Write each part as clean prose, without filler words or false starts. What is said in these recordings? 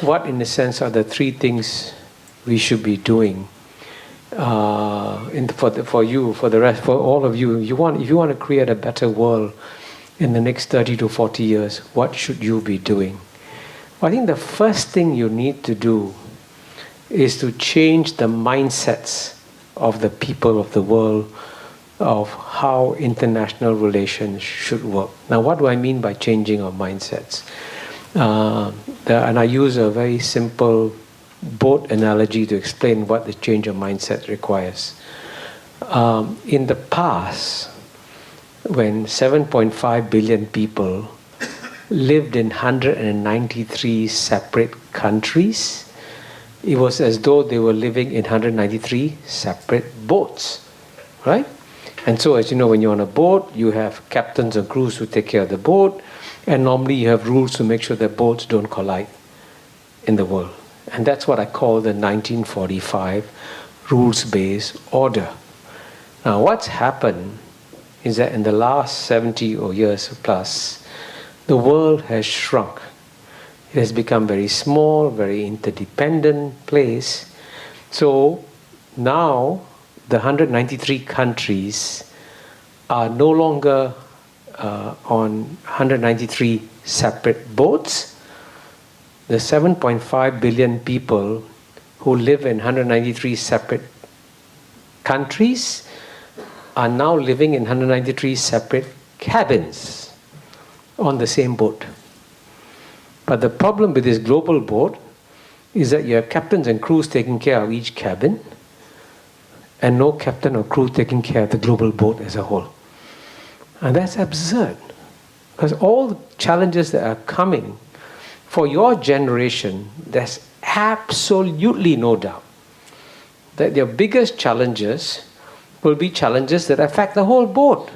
what, in a sense, are the three things we should be doing for all of you. If you want to create a better world in the next 30 to 40 years, what should you be doing? Well, I think the first thing you need to do is to change the mindsets of the people of the world of how international relations should work. Now, what do I mean by changing our mindsets? And I use a very simple boat analogy to explain what the change of mindset requires. In the past, when 7.5 billion people lived in 193 separate countries, it was as though they were living in 193 separate boats, right? And so, as you know, when you're on a boat, you have captains and crews who take care of the boat, and normally you have rules to make sure that boats don't collide in the world. And that's what I call the 1945 rules-based order. Now, what's happened is that in the last 70 years plus, the world has shrunk. It has become very small, very interdependent place. So now the 193 countries are no longer on 193 separate boats. The 7.5 billion people who live in 193 separate countries are now living in 193 separate cabins on the same boat. But the problem with this global boat is that you have captains and crews taking care of each cabin, and no captain or crew taking care of the global boat as a whole. And that's absurd, because all the challenges that are coming for your generation, there's absolutely no doubt that your biggest challenges will be challenges that affect the whole boat,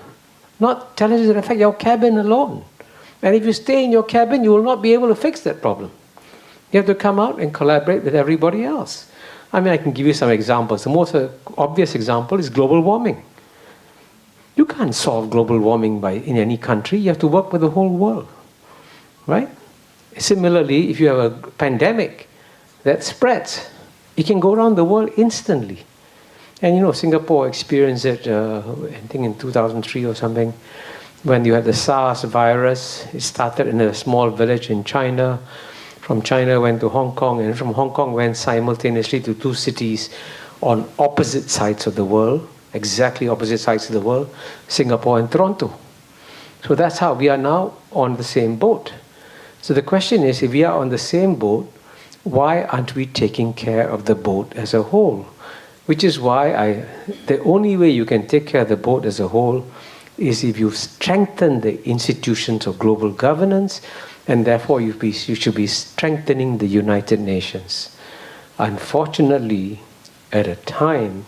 not challenges that affect your cabin alone. And if you stay in your cabin, you will not be able to fix that problem. You have to come out and collaborate with everybody else. I mean, I can give you some examples. The most obvious example is global warming. You can't solve global warming in any country. You have to work with the whole world, right? Similarly, if you have a pandemic that spreads, it can go around the world instantly. And you know, Singapore experienced it, I think in 2003 or something, when you had the SARS virus. It started in a small village in China. From China went to Hong Kong, and from Hong Kong went simultaneously to two cities on opposite sides of the world, exactly opposite sides of the world, Singapore and Toronto. So that's how we are now on the same boat. So the question is, if we are on the same boat, why aren't we taking care of the boat as a whole? Which is why the only way you can take care of the boat as a whole is if you strengthen the institutions of global governance, and therefore you should be strengthening the United Nations. Unfortunately, at a time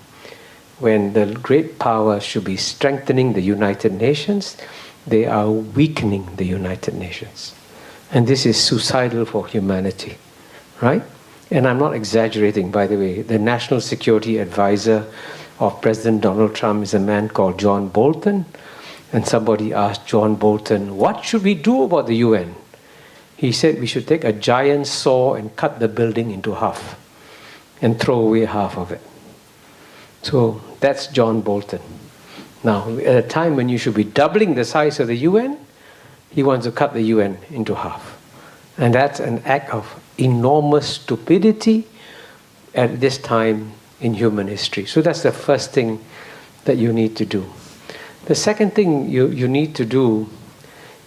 when the great powers should be strengthening the United Nations, they are weakening the United Nations. And this is suicidal for humanity, right? And I'm not exaggerating, by the way. The National Security Advisor of President Donald Trump is a man called John Bolton. And somebody asked John Bolton, what should we do about the UN? He said we should take a giant saw and cut the building into half and throw away half of it. So that's John Bolton. Now, at a time when you should be doubling the size of the UN, he wants to cut the UN into half. And that's an act of enormous stupidity at this time in human history. So that's the first thing that you need to do. The second thing you need to do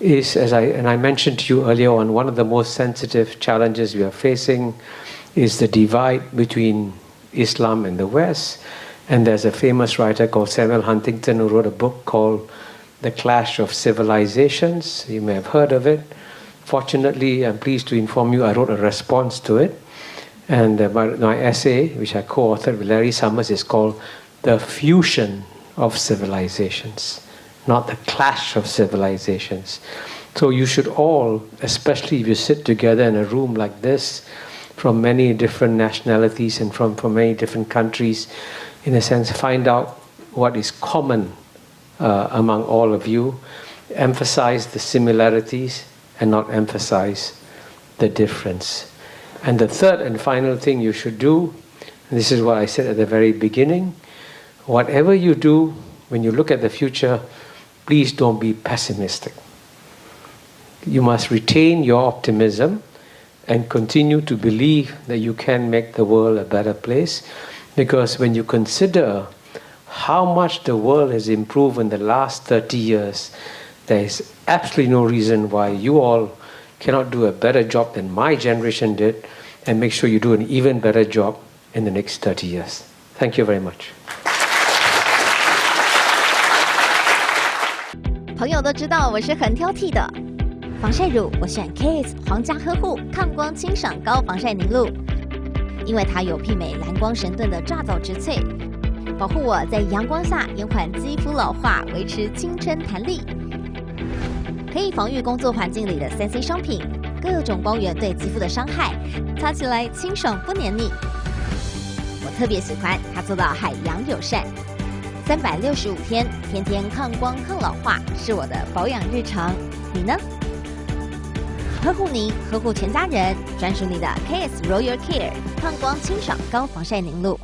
is, as I mentioned to you earlier on, one of the most sensitive challenges we are facing is the divide between Islam and the West. And there's a famous writer called Samuel Huntington who wrote a book called The Clash of Civilizations. You may have heard of it. Fortunately, I'm pleased to inform you, I wrote a response to it. And my essay, which I co-authored with Larry Summers, is called The Fusion of Civilizations, not the clash of civilizations. So you should all, especially if you sit together in a room like this, from many different nationalities and from many different countries, in a sense, find out what is common among all of you, emphasize the similarities and not emphasize the difference. And the third and final thing you should do, and this is what I said at the very beginning, whatever you do, when you look at the future, please don't be pessimistic. You must retain your optimism and continue to believe that you can make the world a better place. Because when you consider how much the world has improved in the last 30 years, there is absolutely no reason why you all cannot do a better job than my generation did, and make sure you do an even better job in the next 30 years. Thank you very much. 朋友都知道我是很挑剔的，防晒乳我选 KISS 皇家呵护抗光清爽高防晒凝露，因为它有媲美蓝光神盾的抓藻植萃，保护我在阳光下延缓肌肤老化，维持青春弹力。可以防御工作环境里的3C 商品，各种光源对肌肤的伤害，擦起来清爽不黏腻。我特别喜欢它做到海洋友善，365天，天天抗光抗老化，是我的保养日常。你呢？呵护您，呵护全家人，专属你的 KISS Royal Care 抗光清爽高防晒凝露。